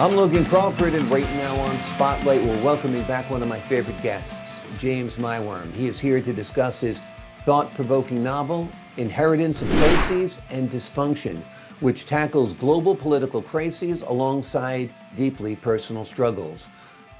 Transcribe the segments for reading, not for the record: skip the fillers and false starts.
I'm Logan Crawford, and right now on Spotlight, we're welcoming back one of my favorite guests, James Maiwurm. He is here to discuss his thought-provoking novel, Inheritance of Crises and Dysfunction, which tackles global political crises alongside deeply personal struggles.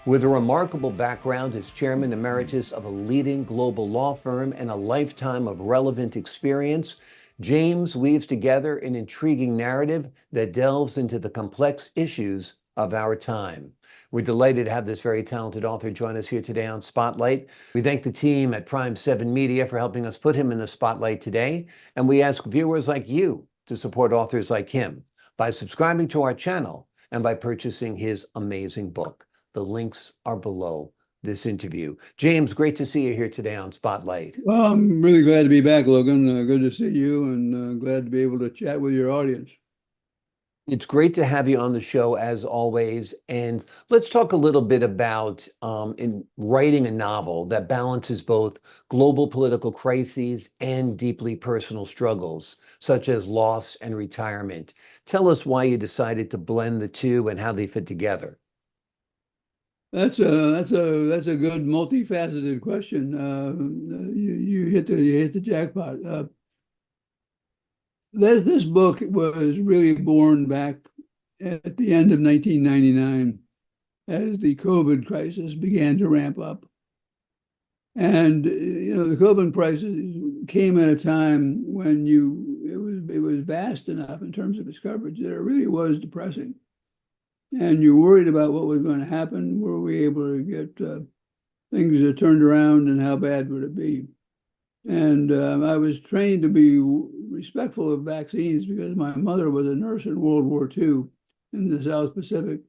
With a remarkable background as chairman emeritus of a leading global law firm and a lifetime of relevant experience, James weaves together an intriguing narrative that delves into the complex issues of our time. We're delighted to have this very talented author join us here today on Spotlight. We thank the team at Prime 7 Media for helping us put him in the spotlight today, and we ask viewers like you to support authors like him by subscribing to our channel and by purchasing his amazing book. The links are below this interview. James, great to see you here today on Spotlight. Well, I'm really glad to be back, Logan. Good to see you, and glad to be able to chat with your audience. It's great to have you on the show as always. And let's talk a little bit about in writing a novel that balances both global political crises and deeply personal struggles, such as loss and retirement. Tell us why you decided to blend the two and how they fit together. That's a good multifaceted question. You hit the jackpot. This book was really born back at the end of 1999 as the COVID crisis began to ramp up. And the COVID crisis came at a time when it was vast enough in terms of its coverage that it really was depressing. And you're worried about what was going to happen. Were we able to get things turned around, and how bad would it be? And I was trained to be respectful of vaccines because my mother was a nurse in World War II in the South Pacific.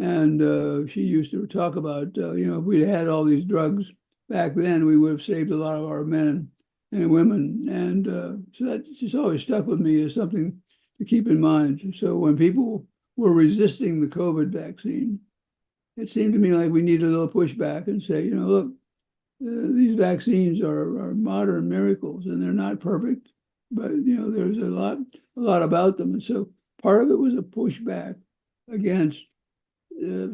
And she used to talk about, if we'd had all these drugs back then, we would have saved a lot of our men and women. And so that just always stuck with me as something to keep in mind. So when people were resisting the COVID vaccine, it seemed to me like we needed a little pushback and say, look, these vaccines are modern miracles, and they're not perfect, but there's a lot about them. And so part of it was a pushback against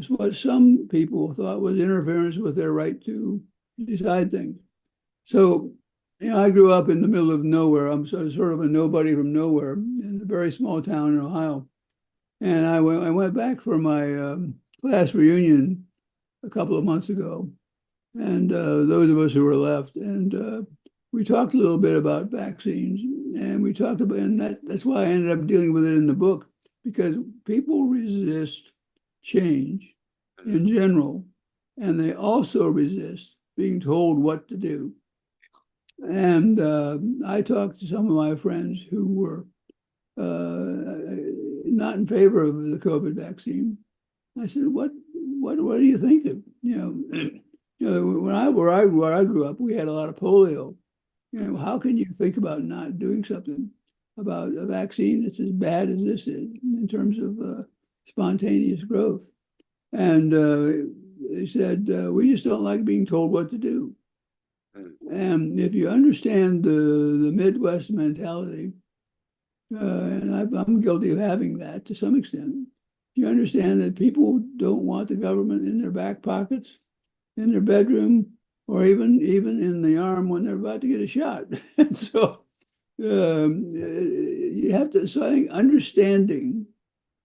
what some people thought was interference with their right to decide things. So I grew up in the middle of nowhere. I'm sort of a nobody from nowhere in a very small town in Ohio. And I went back for my class reunion a couple of months ago, and those of us who were left, and we talked a little bit about vaccines, and we talked about, and that's why I ended up dealing with it in the book, because people resist change in general, and they also resist being told what to do. And I talked to some of my friends who were not in favor of the COVID vaccine. I said, what are you thinking? Where I grew up, we had a lot of polio. How can you think about not doing something about a vaccine that's as bad as this is in terms of spontaneous growth? And they said, we just don't like being told what to do. And if you understand the Midwest mentality, and I'm guilty of having that to some extent, you understand that people don't want the government in their back pockets, in their bedroom, or even in the arm when they're about to get a shot. And so you have to, so I think understanding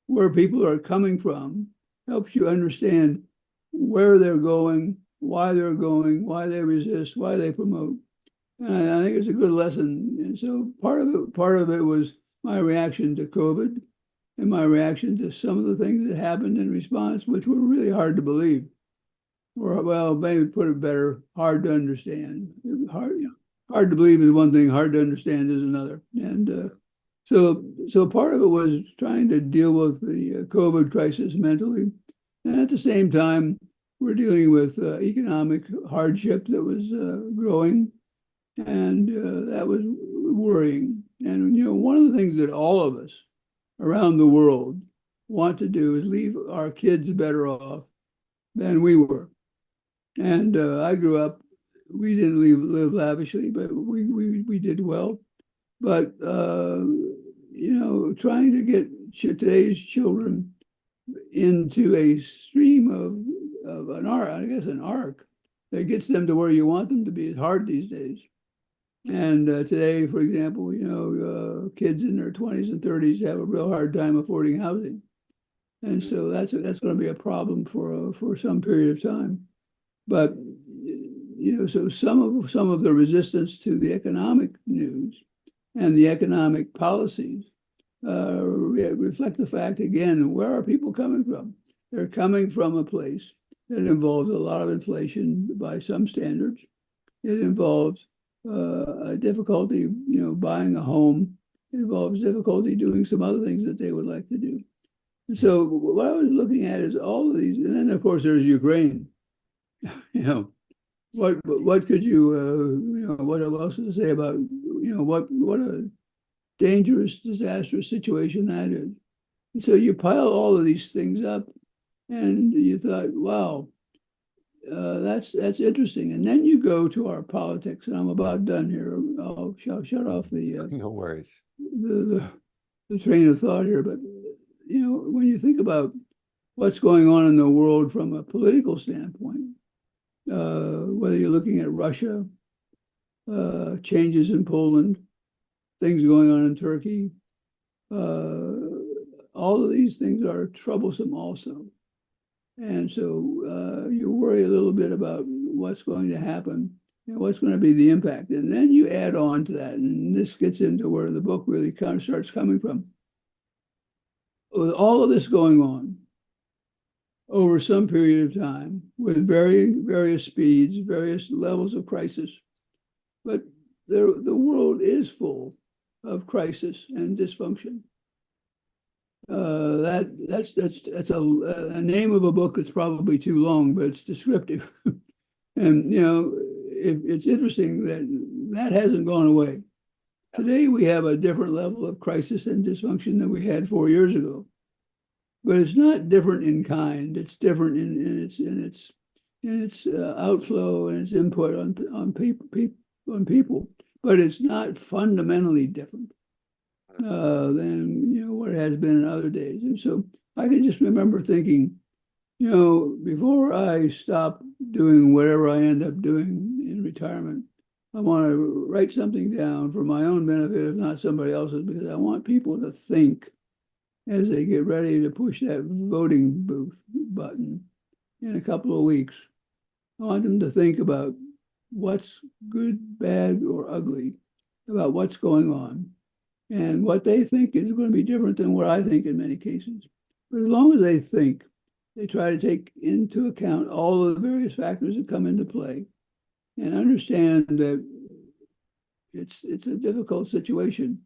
where people are coming from helps you understand where they're going, why they resist, why they promote. And I think it's a good lesson. And so part of it was my reaction to COVID and my reaction to some of the things that happened in response, which were really hard to believe. Or, well, maybe put it better, hard to understand. Hard to believe is one thing, hard to understand is another. And so part of it was trying to deal with the COVID crisis mentally. And at the same time, we're dealing with economic hardship that was growing, and that was worrying. And one of the things that all of us around the world want to do is leave our kids better off than we were. And I grew up, we didn't live lavishly, but we did well. But trying to get today's children into a stream of an arc, I guess an arc that gets them to where you want them to be is hard these days. And today, for example, kids in their 20s and 30s have a real hard time affording housing. And so that's going to be a problem for some period of time. But so some of the resistance to the economic news and the economic policies reflect the fact, again, where are people coming from? They're coming from a place that involves a lot of inflation by some standards. It involves a difficulty, buying a home. It involves difficulty doing some other things that they would like to do. And so what I was looking at is all of these, and then of course there's Ukraine. What could you, what else to say about, what a dangerous, disastrous situation that is. And so you pile all of these things up, and you thought, wow, that's interesting. And then you go to our politics, and I'm about done here. I'll shut off the no worries. The train of thought here. But when you think about what's going on in the world from a political standpoint, whether you're looking at Russia, changes in Poland, things going on in Turkey, all of these things are troublesome also. And so you worry a little bit about what's going to happen and what's going to be the impact. And then you add on to that, and this gets into where the book really kind of starts coming from. With all of this going on over some period of time with various speeds, various levels of crisis, but the world is full of crisis and dysfunction. That's a name of a book that's probably too long, but it's descriptive. And it's interesting that hasn't gone away. Today we have a different level of crisis and dysfunction than we had 4 years ago, but it's not different in kind. It's different in its outflow and its input on people, but it's not fundamentally different than what it has been in other days. And so I can just remember thinking, before I stop doing whatever I end up doing in retirement, I want to write something down for my own benefit, if not somebody else's, because I want people to think as they get ready to push that voting booth button in a couple of weeks. I want them to think about what's good, bad, or ugly about what's going on. And what they think is going to be different than what I think in many cases. But as long as they think, they try to take into account all of the various factors that come into play and understand that it's a difficult situation.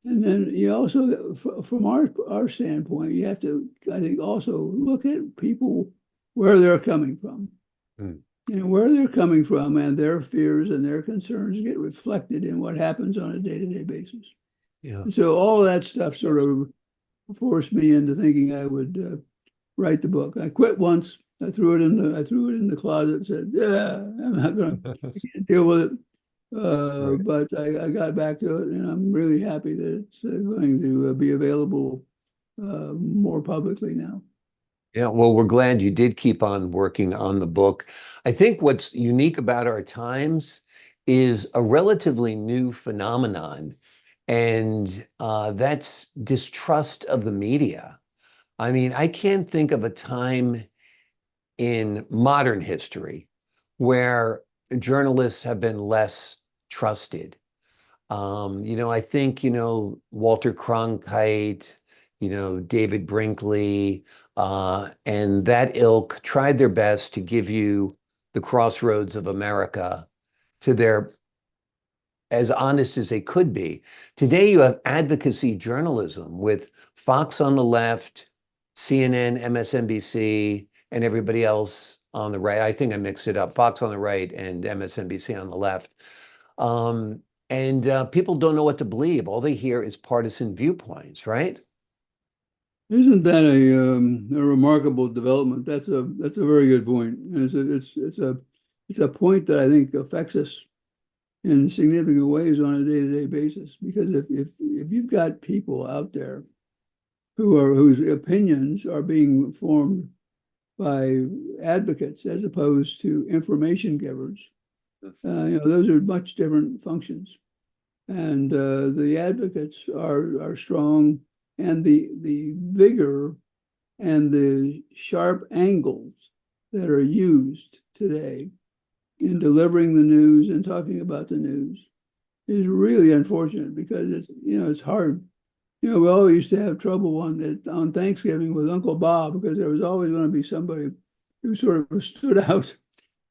And then you also, from our standpoint, you have to, I think, also look at people where they're coming from. And where they're coming from and their fears and their concerns get reflected in what happens on a day-to-day basis. Yeah. And so all of that stuff sort of forced me into thinking I would write the book. I quit once. I threw it in the closet and said, "Yeah, I'm not going to deal with it." Right. But I got back to it, and I'm really happy that it's going to be available more publicly now. Yeah, well, we're glad you did keep on working on the book. I think what's unique about our times is a relatively new phenomenon, and that's distrust of the media. I mean, I can't think of a time in modern history where journalists have been less trusted. I think, Walter Cronkite, David Brinkley, and that ilk tried their best to give you the crossroads of America to their as honest as they could be. Today, you have advocacy journalism with Fox on the left, CNN, MSNBC, and everybody else on the right. I think I mixed it up. Fox on the right and MSNBC on the left. And people don't know what to believe. All they hear is partisan viewpoints, right? Isn't that a remarkable development? That's a very good point. It's a point that I think affects us in significant ways on a day-to-day basis. Because if you've got people out there whose opinions are being formed by advocates as opposed to information givers. Those are much different functions. And the advocates are strong, and the vigor and the sharp angles that are used today in delivering the news and talking about the news is really unfortunate, because it's hard. We always used to have trouble on Thanksgiving with Uncle Bob, because there was always going to be somebody who sort of stood out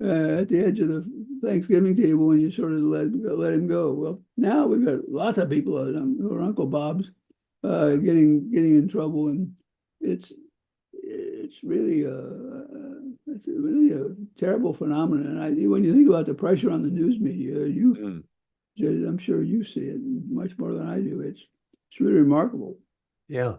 at the edge of the Thanksgiving table, and you sort of let him go. Well, now we've got lots of people who are Uncle Bob's getting in trouble, and it's really a terrible phenomenon. And when you think about the pressure on the news media, I'm sure you see it much more than I do. It's really remarkable. Yeah.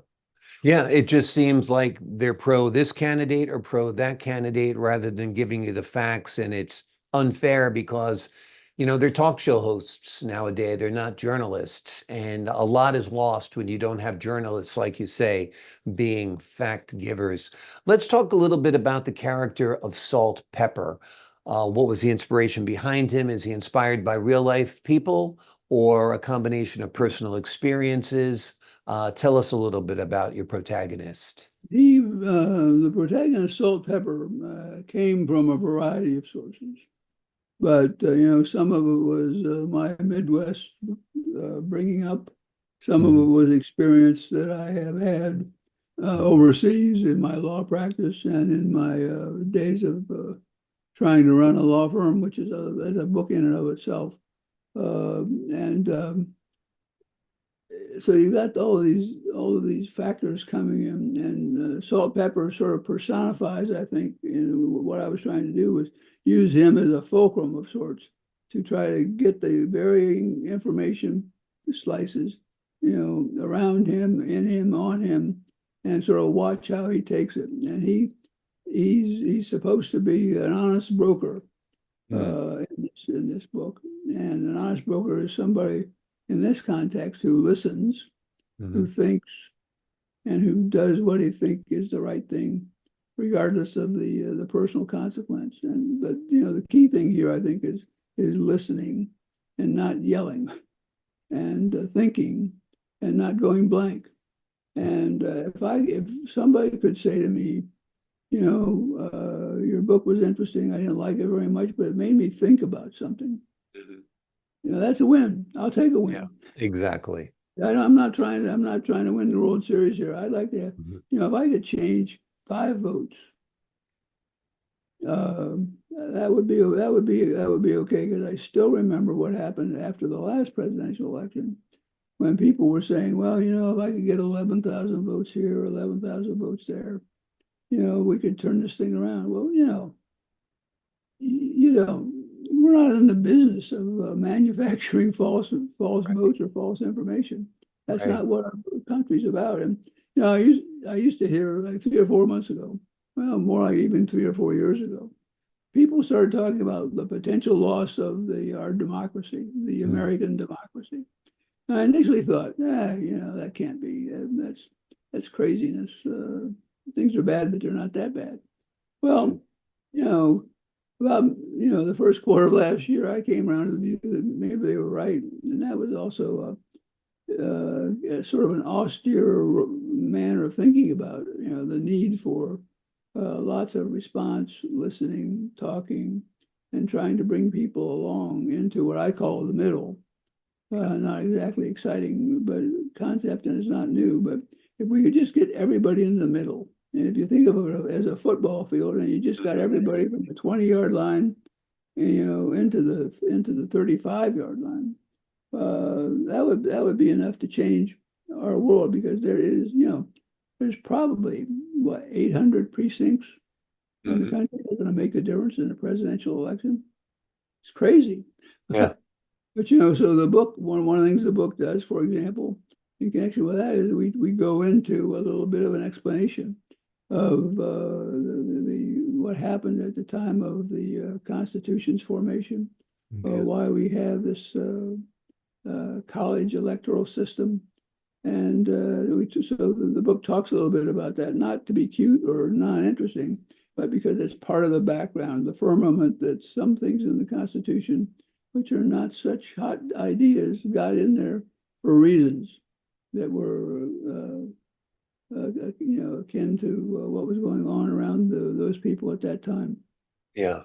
Yeah, it just seems like they're pro this candidate or pro that candidate rather than giving you the facts. And it's unfair because, they're talk show hosts nowadays. They're not journalists. And a lot is lost when you don't have journalists, like you say, being fact givers. Let's talk a little bit about the character of Salt Pepper. What was the inspiration behind him? Is he inspired by real life people or a combination of personal experiences? Tell us a little bit about your protagonist. The protagonist, Salt Pepper, came from a variety of sources, but some of it was my Midwest bringing up. Some of it was experience that I have had overseas in my law practice and in my days of trying to run a law firm, which is a book in and of itself. So you got all of these factors coming in, and Salt Pepper sort of personifies, I think, what I was trying to do was use him as a fulcrum of sorts to try to get the varying information slices, around him, in him, on him, and sort of watch how he takes it. And he's supposed to be an honest broker in this book, and an honest broker is somebody in this context who listens, who thinks, and who does what he thinks is the right thing, regardless of the personal consequence. But the key thing here, I think, is listening and not yelling, and thinking and not going blank. And if somebody could say to me, your book was interesting, I didn't like it very much, but it made me think about something. That's a win. I'll take a win. Yeah, exactly. I'm not trying to win the World Series here. I'd like to, if I could change 5 votes, that would be okay, because I still remember what happened after the last presidential election, when people were saying, well, if I could get 11,000 votes here or 11,000 votes there, we could turn this thing around. Well, we're not in the business of manufacturing false votes or false information. That's not what our country's about. And I used to hear, like 3 or 4 months ago, well, more like even 3 or 4 years ago, people started talking about the potential loss of our democracy, the American democracy. And I initially thought, that can't be. That's craziness. Things are bad, but they're not that bad. Well, about the first quarter of last year, I came around to the view that maybe they were right, and that was also sort of an austere manner of thinking about the need for lots of response, listening, talking, and trying to bring people along into what I call the middle. Not exactly exciting, but concept, and it's not new. But if we could just get everybody in the middle, and if you think of it as a football field, and you just got everybody from the 20-yard line, into the 35-yard line, that would be enough to change our world, because there's probably 800 precincts in the country that are going to make a difference in a presidential election. It's crazy. Yeah. But so the book, one of the things the book does, for example, in connection with that, is we go into a little bit of an explanation of what happened at the time of the Constitution's formation, why we have this college electoral system, And so the book talks a little bit about that, not to be cute or non-interesting, but because it's part of the background, the firmament that some things in the Constitution, which are not such hot ideas, got in there for reasons that were, akin to what was going on around those people at that time. Yeah.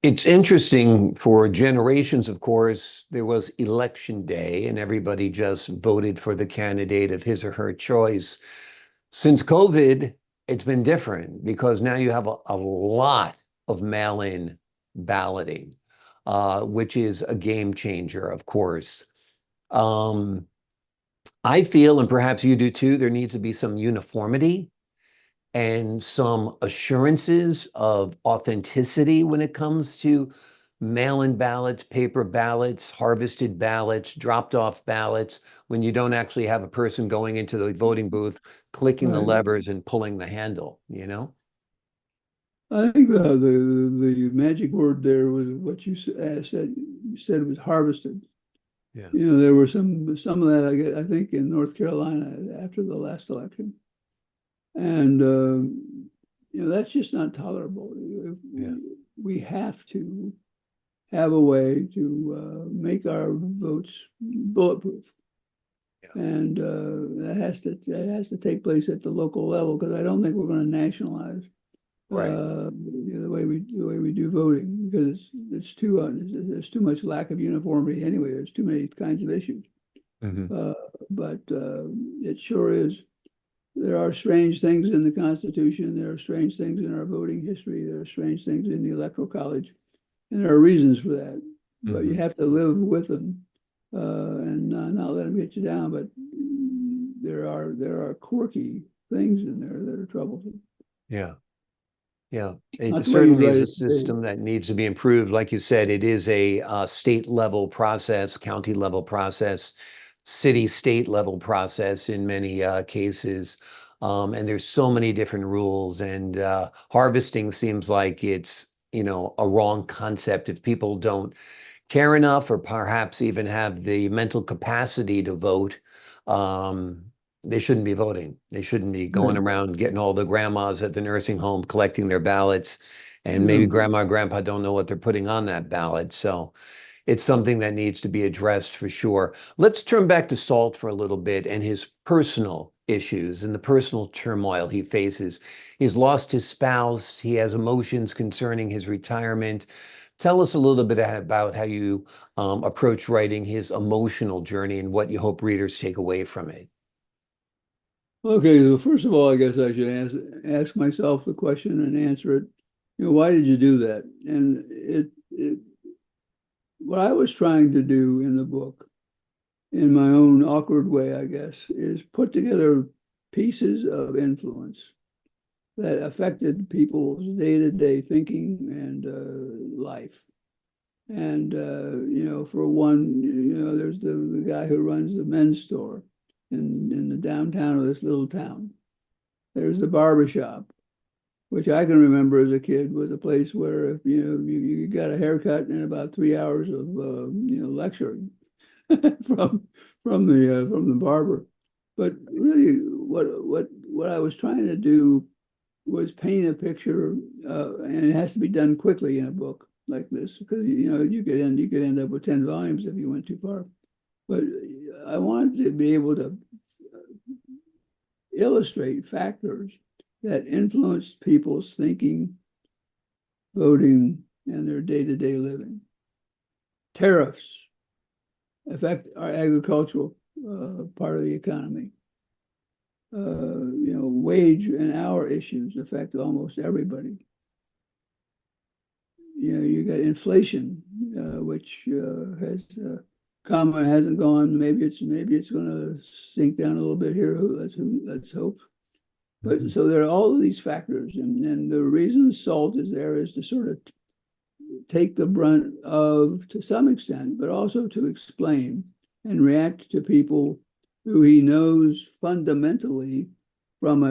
It's interesting for generations, of course, there was election day and everybody just voted for the candidate of his or her choice. Since COVID, it's been different because now you have a lot of mail-in balloting, which is a game changer, of course. Um, I feel, and perhaps you do too, there needs to be some uniformity and some assurances of authenticity when it comes to mail-in ballots, paper ballots, harvested ballots, dropped off ballots, when you don't actually have a person going into the voting booth, clicking the Right. levers and pulling the handle, you know? I think the magic word there was what you said. You said was harvested. Yeah. There were some of that I think in North Carolina after the last election, and that's just not tolerable. Yeah. We have to have a way to make our votes bulletproof, Yeah. and that has to take place at the local level because I don't think we're going to nationalize Right. the way we do voting because it's too there's too much lack of uniformity anyway. There's too many kinds of issues. Mhm. But it sure is. There are strange things in the Constitution. There are strange things in our voting history. There are strange things in the Electoral College, and there are reasons for that. But you Mhm. have to live with them and not let them get you down. But there are quirky things in there that are troublesome. Yeah. Yeah, it Not the way you'd certainly write is a it today. system that needs to be improved. Like you said, it is a state level process, county level process, city state level process in many cases. And there's so many different rules, and harvesting seems like it's, a wrong concept if people don't care enough or perhaps even have the mental capacity to vote. Um, they shouldn't be voting. They shouldn't be going Right. around getting all the grandmas at the nursing home collecting their ballots. And maybe Yeah. grandma and grandpa don't know what they're putting on that ballot. So it's something that needs to be addressed for sure. Let's turn back to Salt for a little bit and his personal issues and the personal turmoil he faces. He's lost his spouse. He has emotions concerning his retirement. Tell us a little bit about how you approach writing his emotional journey and what you hope readers take away from it. Okay, so first of all, I guess I should ask myself the question and answer it. Why did you do that? And what I was trying to do in the book, in my own awkward way, I guess, is put together pieces of influence that affected people's day-to-day thinking and life. And for one, there's the guy who runs the men's store in the downtown of this little town. There's the barber shop, which I can remember as a kid was a place where if you got a haircut in about 3 hours of lecturing from from the barber. But really, what I was trying to do was paint a picture, and it has to be done quickly in a book like this because you could end up with 10 volumes if you went too far. But I wanted to be able to illustrate factors that influenced people's thinking, voting, and their day-to-day living. Tariffs affect our agricultural part of the economy. Wage and hour issues affect almost everybody. You got inflation, which has come and hasn't gone. Maybe it's going to sink down a little bit here. Let's hope. But so there are all of these factors, and the reason Salt is there is to sort of take the brunt of, to some extent, but also to explain and react to people who he knows fundamentally from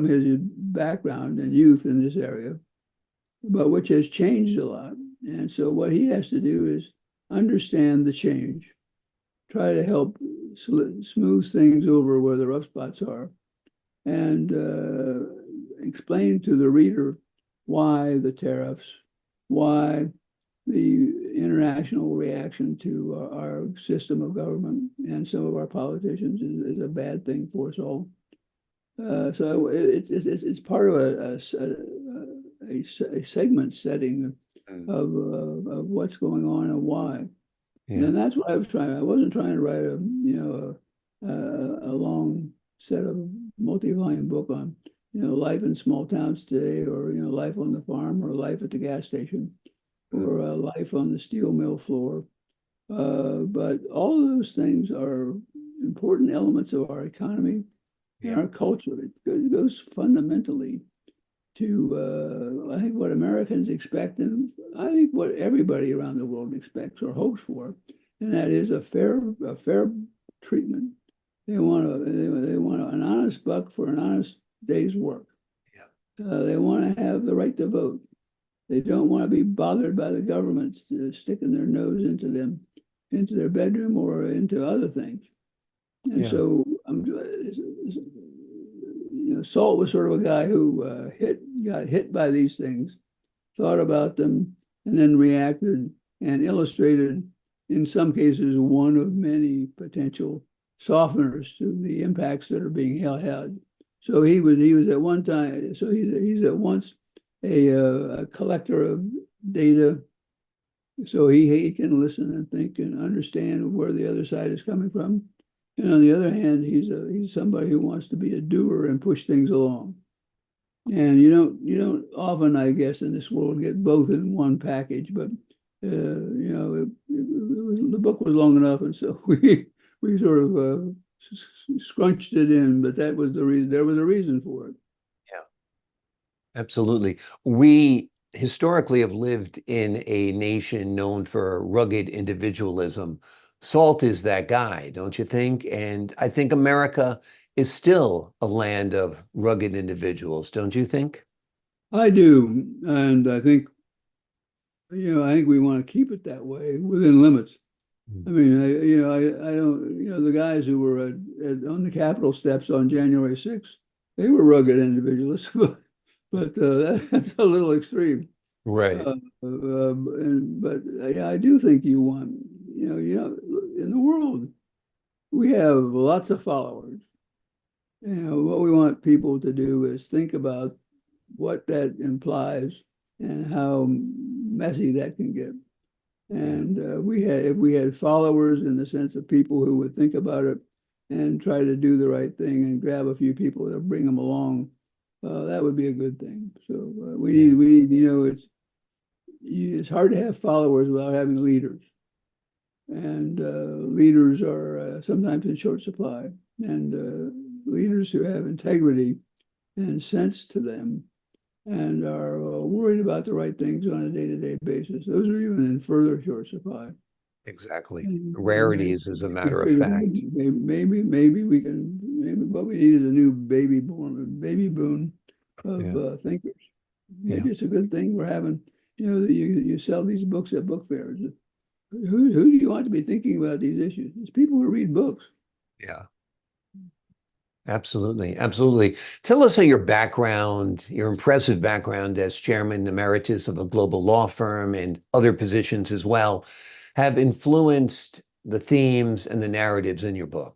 his background and youth in this area, but which has changed a lot. And so what he has to do is understand the change, try to help smooths things over where the rough spots are, and explain to the reader why the tariffs, why the international reaction to our system of government and some of our politicians is a bad thing for us all. So it's part of a segment setting of what's going on and why. Yeah. And that's what I was trying. I wasn't trying to write a long set of multi-volume book on life in small towns today, or life on the farm, or life at the gas station, or life on the steel mill floor. But all of those things are important elements of our economy and our culture. It goes fundamentally to, I think, what Americans expect, and I think what everybody around the world expects or hopes for, and that is a fair treatment. They want an honest buck for an honest day's work. Yeah. They want to have the right to vote. They don't want to be bothered by the government sticking their nose into their bedroom or into other things. And so, Salt was sort of a guy who got hit by these things, thought about them, and then reacted and illustrated, in some cases, one of many potential softeners to the impacts that are being had. So he was at one time. So he's at once a collector of data, so he can listen and think and understand where the other side is coming from. And on the other hand, he's somebody who wants to be a doer and push things along. And you don't often, I guess, in this world get both in one package. But the book was long enough, and so we sort of scrunched it in. But that was the reason. There was a reason for it. Yeah, absolutely. We historically have lived in a nation known for rugged individualism. Salt is that guy, don't you think? And I think America is still a land of rugged individuals, don't you think? I do, and I think we want to keep it that way within limits. I mean, I don't, the guys who were on the Capitol steps on January 6th, they were rugged individualists, but that's a little extreme. Right. But I do think you want, in the world, we have lots of followers. What we want people to do is think about what that implies and how messy that can get. And if we had followers in the sense of people who would think about it and try to do the right thing and grab a few people to bring them along, that would be a good thing. So we need, it's hard to have followers without having leaders. And leaders are sometimes in short supply. And leaders who have integrity and sense to them and are worried about the right things on a day-to-day basis, those are even in further short supply. Exactly. And Rarities, as a matter of fact. Maybe we can. Maybe what we need is a new baby boon of thinkers. Maybe it's a good thing we're having. You sell these books at book fairs. Who do you want to be thinking about these issues? It's people who read books. Yeah. Absolutely. Absolutely. Tell us how your impressive background as chairman emeritus of a global law firm and other positions as well, have influenced the themes and the narratives in your book.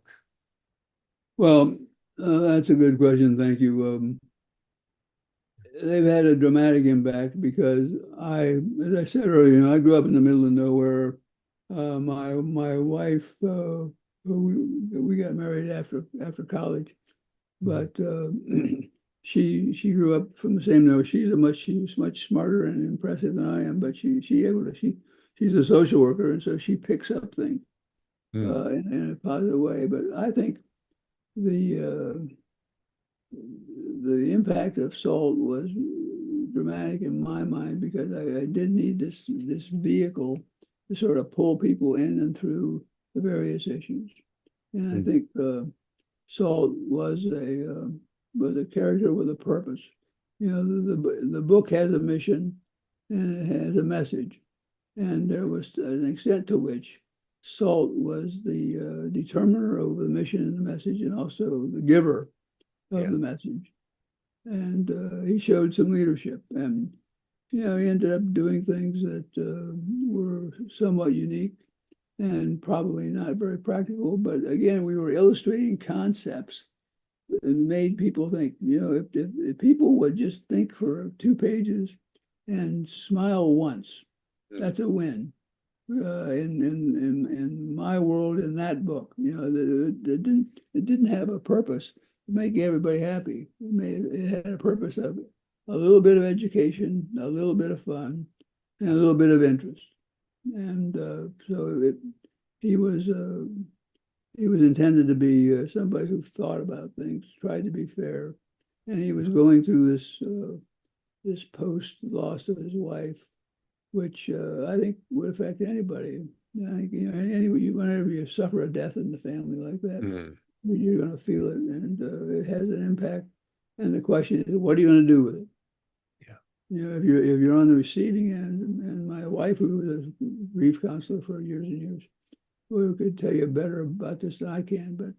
Well, that's a good question. Thank you. They've had a dramatic impact because as I said earlier, I grew up in the middle of nowhere. My wife, we got married after college, but she grew up from the same nowhere. She was much smarter and impressive than I am, but she's a social worker, and so she picks up things in a positive way. But I think the impact of SALT was dramatic in my mind because I did need this vehicle to sort of pull people in and through the various issues. And I think SALT was a character with a purpose. The book has a mission and it has a message. And there was an extent to which Salt was the determiner of the mission and the message, and also the giver of Yeah. the message. And he showed some leadership. And, he ended up doing things that were somewhat unique and probably not very practical. But again, we were illustrating concepts that made people think. If people would just think for 2 pages and smile once, that's a win. In my world, in that book, it didn't have a purpose to make everybody happy. It had a purpose of a little bit of education, a little bit of fun, and a little bit of interest. And he was intended to be somebody who thought about things, tried to be fair, and he was going through this post loss of his wife, which I think would affect anybody. I think, whenever you suffer a death in the family like that, you're going to feel it, and it has an impact. And the question is, what are you going to do with it? Yeah. If you're on the receiving end, and my wife, who was a grief counselor for years and years, who could tell you better about this than I can, but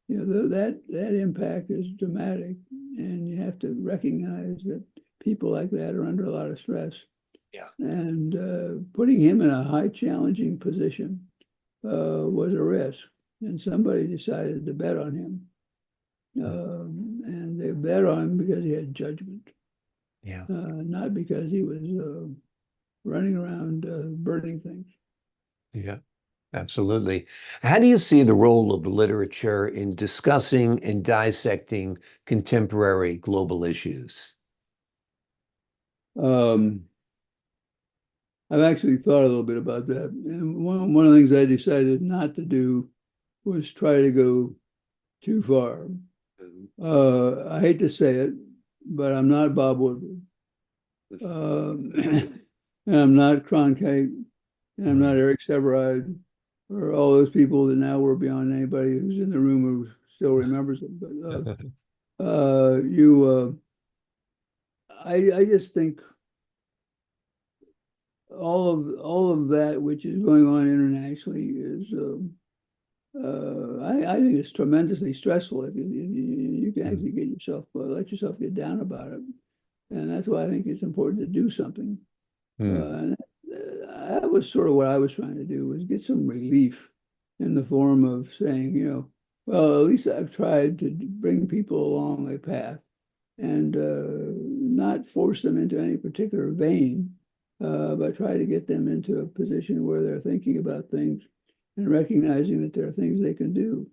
that impact is dramatic, and you have to recognize that people like that are under a lot of stress. Yeah. And putting him in a high challenging position was a risk. And somebody decided to bet on him. And they bet on him because he had judgment. Yeah. Not because he was running around burning things. Yeah. Absolutely. How do you see the role of literature in discussing and dissecting contemporary global issues? Um, I've actually thought a little bit about that. And one of the things I decided not to do was try to go too far. I hate to say it, but I'm not Bob Woodward. And I'm not Cronkite, and I'm not Eric Sevareid, or all those people that now we're beyond anybody who's in the room who still remembers them. But I just think all of that which is going on internationally is I think it's tremendously stressful if you can actually get yourself let yourself get down about it, and that's why I think it's important to do something. And that was sort of what I was trying to do, was get some relief in the form of saying, well, at least I've tried to bring people along a path and not force them into any particular vein, but try to get them into a position where they're thinking about things and recognizing that there are things they can do.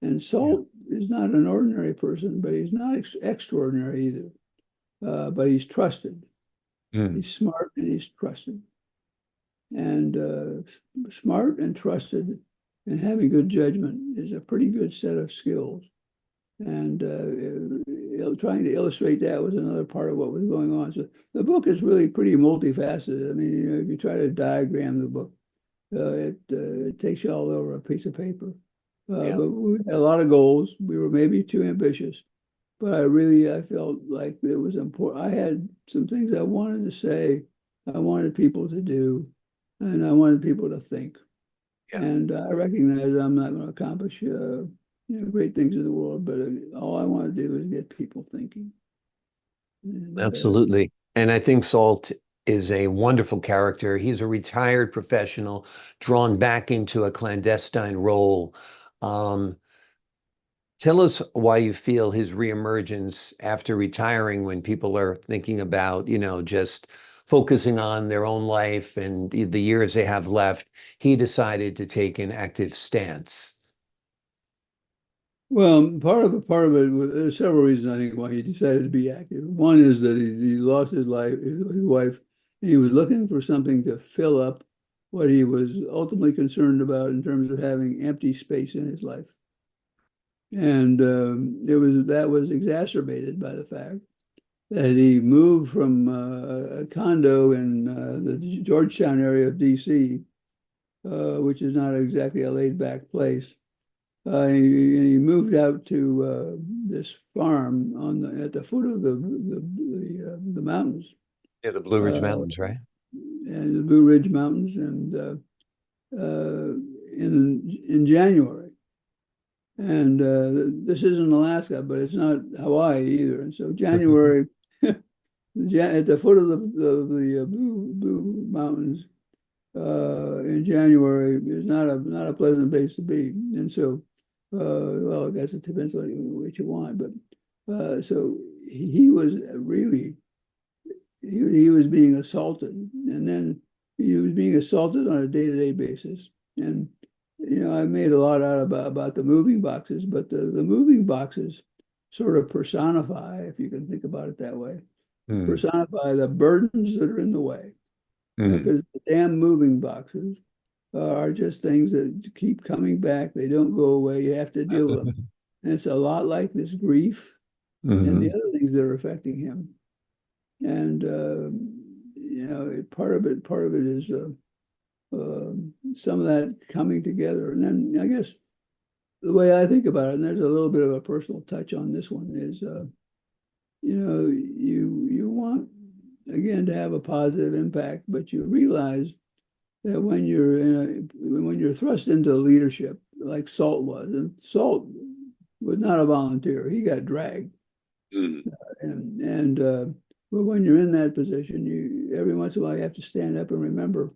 And Salt is not an ordinary person, but he's not extraordinary either. But he's trusted. He's smart and he's trusted. And smart and trusted and having good judgment is a pretty good set of skills. And trying to illustrate that was another part of what was going on. So the book is really pretty multifaceted. I mean, if you try to diagram the book, it takes you all over a piece of paper. But we had a lot of goals. We were maybe too ambitious, but I felt like it was important. I had some things I wanted to say, I wanted people to do, and I wanted people to think. And I recognize I'm not going to accomplish great things in the world, but all I want to do is get people thinking. And, Absolutely. And I think Salt is a wonderful character. He's a retired professional drawn back into a clandestine role. Um, Tell us why you feel his reemergence after retiring, when people are thinking about, just focusing on their own life and the years they have left, he decided to take an active stance. well, part of it was there's several reasons I think why he decided to be active. One is that he lost his wife, and he was looking for something to fill up what he was ultimately concerned about in terms of having empty space in his life. And that was exacerbated by the fact that he moved from a condo in the Georgetown area of D.C., which is not exactly a laid-back place. He moved out to this farm at the foot of the mountains. Yeah, the Blue Ridge Mountains, right? And the Blue Ridge Mountains, and in January. And this isn't Alaska, but it's not Hawaii either. And so January, at the foot of the Blue Mountains in January is not a pleasant place to be. And so, well, I guess it depends on what you want. But so he was really, he was being assaulted, and then he was being assaulted on a day-to-day basis. And I made a lot out about the moving boxes, but the moving boxes sort of personify, if you can think about it that way, personify the burdens that are in the way. Because the damn moving boxes are just things that keep coming back. They don't go away. You have to deal with them. And it's a lot like this grief and the other things that are affecting him. And, part of it is some of that coming together. And then I guess the way I think about it, and there's a little bit of a personal touch on this one, is, you want, again, to have a positive impact, but you realize that when you're thrust into leadership, like Salt was, and Salt was not a volunteer, he got dragged. But when you're in that position, you every once in a while you have to stand up and remember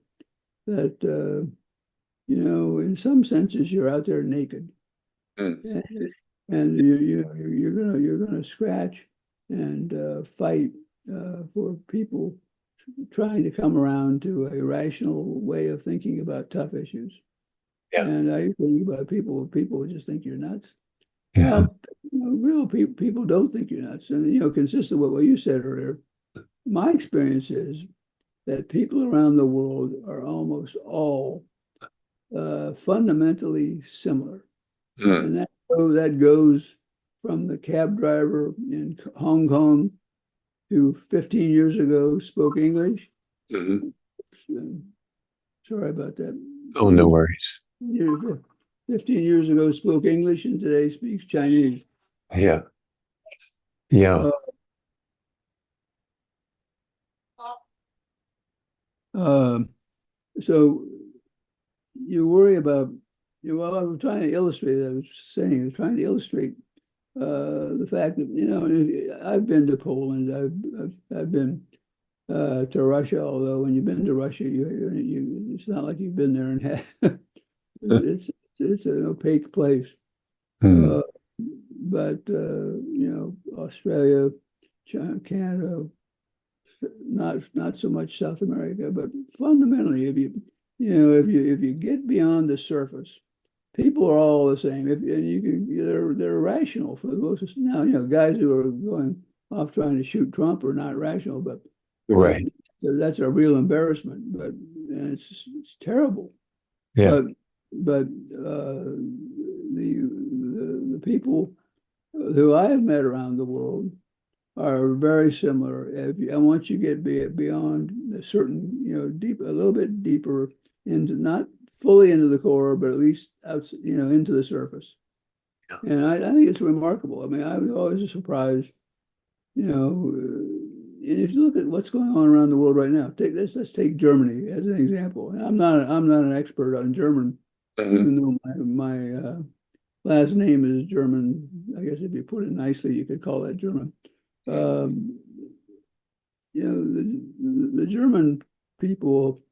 that in some senses you're out there naked, and you're gonna scratch and fight for people trying to come around to a rational way of thinking about tough issues. Yeah. And I think about people just think you're nuts. Yeah. Well, real people don't think you're nuts. And, consistent with what you said earlier, my experience is that people around the world are almost all fundamentally similar. And that goes from the cab driver in Hong Kong who 15 years ago spoke English. Sorry about that. Oh, no worries. 15 years ago spoke English and today speaks Chinese. Yeah. Yeah. So you worry about, well, I'm trying to illustrate, I was trying to illustrate the fact that, I've been to Poland, I've been to Russia, although when you've been to Russia, it's not like you've been there and had, it's an opaque place. But Australia, China, Canada, not so much South America, but fundamentally, if you get beyond the surface, people are all the same. They're rational for the most. Now, guys who are going off trying to shoot Trump are not rational, but right. That's a real embarrassment. And it's terrible. Yeah. But the people who I have met around the world are very similar. And once you get beyond a certain, a little bit deeper into, not fully into the core, but at least out, into the surface. Yeah. And I think it's remarkable. I mean, I was always surprised, and if you look at what's going on around the world right now, let's take Germany as an example. And I'm not an expert on German, even though my last name is German. I guess if you put it nicely, you could call that German. The German people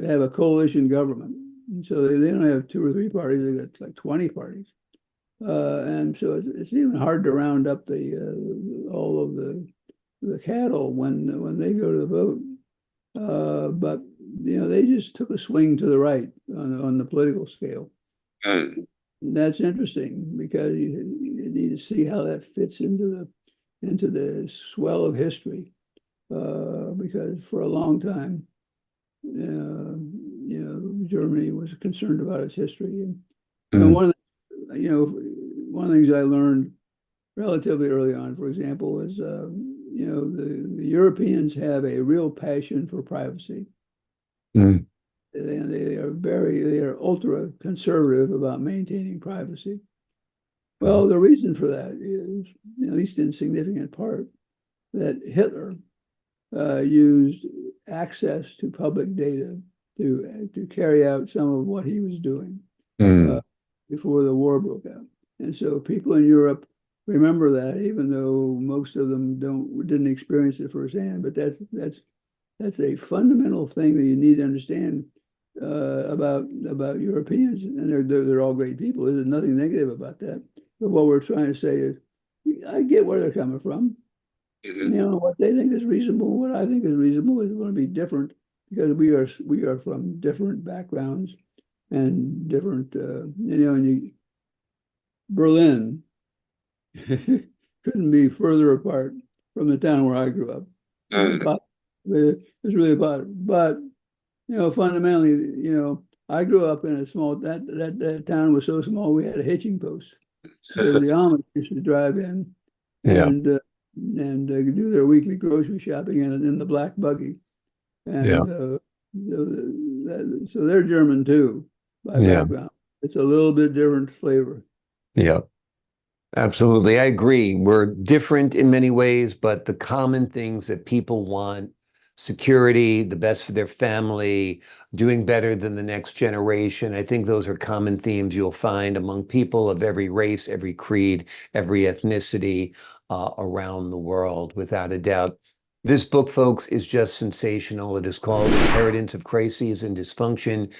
have a coalition government, and so they don't have 2 or 3 parties; they got like 20 parties, and so it's even hard to round up all of the cattle when they go to the vote. But they just took a swing to the right on the political scale. That's interesting because you need to see how that fits into the swell of history, because for a long time, Germany was concerned about its history, and one of the things I learned relatively early on, for example, was the Europeans have a real passion for privacy. They are ultra conservative about maintaining privacy. Well, the reason for that is, at least in significant part, that Hitler used access to public data to carry out some of what he was doing. Mm. uh, before the war broke out. And so people in Europe remember that, even though most of them didn't experience it firsthand. But that's a fundamental thing that you need to understand about Europeans, and they're all great people. There's nothing negative about that. But what we're trying to say is, I get where they're coming from. You Mhm. know, what they think is reasonable, what I think is reasonable is going to be different because we are from different backgrounds and different. Berlin couldn't be further apart from the town where I grew up. Mm. It's really about it. But fundamentally, I grew up in a small that town was so small we had a hitching post because the Amish used to drive in Yeah, and do their weekly grocery shopping in the black buggy, yeah, and so they're German too by yeah, background. It's a little bit different flavor. yeah. Absolutely. I agree. We're different in many ways, but the common things that people want, security, the best for their family, doing better than the next generation, I think those are common themes you'll find among people of every race, every creed, every ethnicity around the world, without a doubt. This book, folks, is just sensational. It is called Inheritance of Crises and Dysfunction.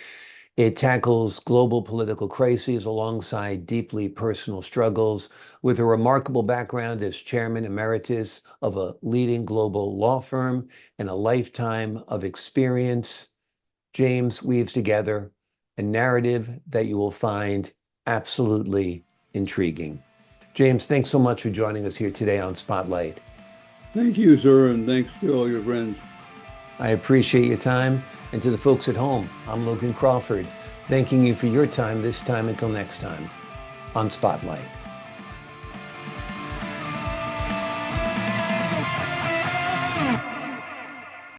It tackles global political crises alongside deeply personal struggles. With a remarkable background as chairman emeritus of a leading global law firm and a lifetime of experience, James weaves together a narrative that you will find absolutely intriguing. James, thanks so much for joining us here today on Spotlight. Thank you, sir, and thanks to all your friends. I appreciate your time. And to the folks at home, I'm Logan Crawford, thanking you for your time this time until next time on Spotlight.